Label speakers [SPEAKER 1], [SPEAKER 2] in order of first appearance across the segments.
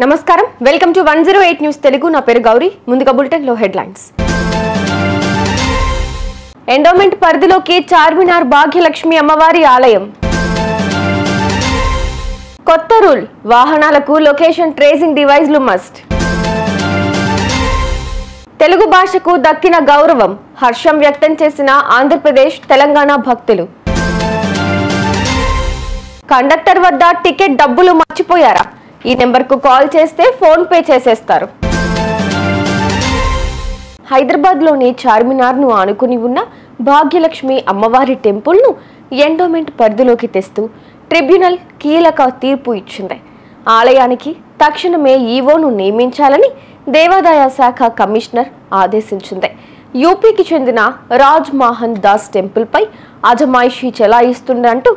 [SPEAKER 1] నమస్కారం welcome to 108 news Telugu నా పేరు గౌరీ ముందుగా బులెటిన్ లో హెడ్లైన్స్ ఎండోమెంట్ పరిధిలోకి చార్మినార్ భాగ్యలక్ష్మి అమ్మవారి ఆలయం కొత్త రూల్ వాహనాలకు లొకేషన్ ట్రేసింగ్ డివైస్లు మస్ట్ తెలుగు భాషకు దక్కిన గౌరవం హర్షం వ్యక్తం చేసిన ఆంధ్రప్రదేశ్ తెలంగాణ భక్తులు కండక్టర్ వద్ద టికెట్ డబ్బులు మర్చిపోయారా ఈ నెంబర్కు కాల్ చేస్తే ఫోన్ పే చేసేస్తారు హైదరాబాద్లోని చార్మినార్ను ఆనుకుని ఉన్న భాగ్యలక్ష్మి అమ్మవారి టెంపుల్ను ఎండోమెంట్ పరిధిలోకి తెస్తూ ట్రిబ్యునల్ కీలక తీర్పు ఇచ్చింది. ఆలయానికి తక్షణమే ఈవోను నియమించాలని దేవాదాయ శాఖ కమిషనర్ ఆదేశించింది. యూపీకి చెందిన రాజ్ మోహన్ దాస్ టెంపుల్పై అజమాయిషీ చెలాయిస్తుందంటూ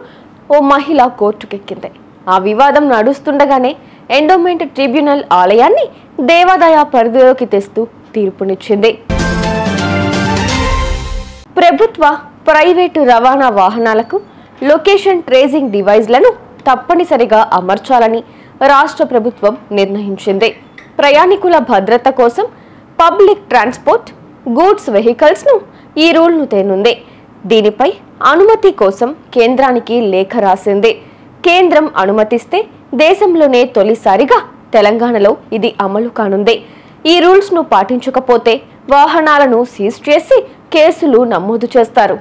[SPEAKER 1] ఓ మహిళ కోర్టుకెక్కింది. ఆ వివాదం నడుస్తుండగానే ఎండోమెంట్ ట్రిబ్యునల్ ఆలయాన్ని దేవాదాయ పరిధిలోకి తెస్తూ తీర్పునిచ్చింది. ప్రభుత్వ ప్రైవేటు రవాణా వాహనాలకు లొకేషన్ ట్రేసింగ్ డివైస్లను తప్పనిసరిగా అమర్చాలని రాష్ట్ర ప్రభుత్వం నిర్ణయించింది. ప్రయాణికుల భద్రత కోసం పబ్లిక్ ట్రాన్స్పోర్ట్ గూడ్స్ వెహికల్స్ను ఈ రూల్ను తేనుంది. దీనిపై అనుమతి కోసం కేంద్రానికి లేఖ రాసింది. కేంద్రం అనుమతిస్తే దేశంలోనే తొలిసారిగా తెలంగాణలో ఇది అమలు కానుంది. ఈ రూల్స్ ను పాటించకపోతే వాహనాలను సీజ్ చేసి కేసులు నమోదు చేస్తారు.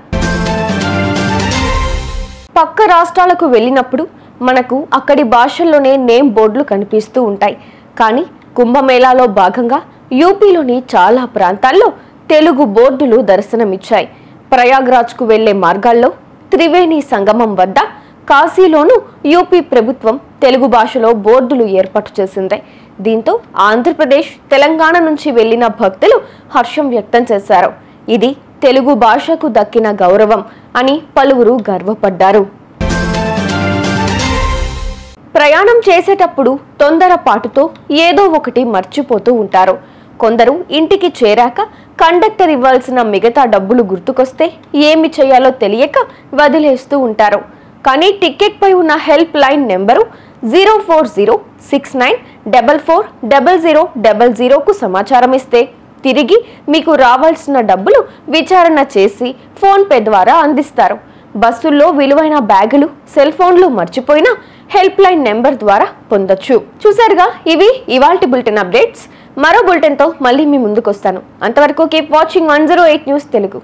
[SPEAKER 1] పక్క రాష్ట్రాలకు వెళ్ళినప్పుడు మనకు అక్కడి భాషల్లోనే నేమ్ బోర్డులు కనిపిస్తూ ఉంటాయి. కానీ కుంభమేళాలో భాగంగా యూపీలోని చాలా ప్రాంతాల్లో తెలుగు బోర్డులు దర్శనమిచ్చాయి. ప్రయాగ్రాజ్కు వెళ్లే మార్గాల్లో త్రివేణి సంగమం వద్ద కాశీలోను యూపీ ప్రభుత్వం తెలుగు భాషలో బోర్డులు ఏర్పాటు చేసింది. దీంతో ఆంధ్రప్రదేశ్ తెలంగాణ నుంచి వెళ్లిన భక్తులు హర్షం వ్యక్తం చేశారు. ఇది తెలుగు భాషకు దక్కిన గౌరవం అని పలువురు గర్వపడ్డారు. ప్రయాణం చేసేటప్పుడు తొందరపాటుతో ఏదో ఒకటి మర్చిపోతూ ఉంటారు. కొందరు ఇంటికి చేరాక కండక్టర్ ఇవ్వాల్సిన మిగతా డబ్బులు గుర్తుకొస్తే ఏమి చేయాలో తెలియక వదిలేస్తూ ఉంటారు. కానీ టికెట్ పై ఉన్న హెల్ప్ లైన్ నెంబరు 04069440000కు సమాచారం ఇస్తే తిరిగి మీకు రావాల్సిన డబ్బులు విచారణ చేసి ఫోన్ పే ద్వారా అందిస్తారు. బస్సుల్లో విలువైన బ్యాగులు సెల్ ఫోన్లు మర్చిపోయినా హెల్ప్ లైన్ నెంబర్ ద్వారా పొందొచ్చు. చూసారుగా, ఇవి ఇవాల్టి బులెటిన్ అప్డేట్స్. మరో బులెటిన్ తో మళ్ళీ మీ ముందుకు వస్తాను. అంతవరకు కీప్ వాచింగ్ 108 న్యూస్ తెలుగు.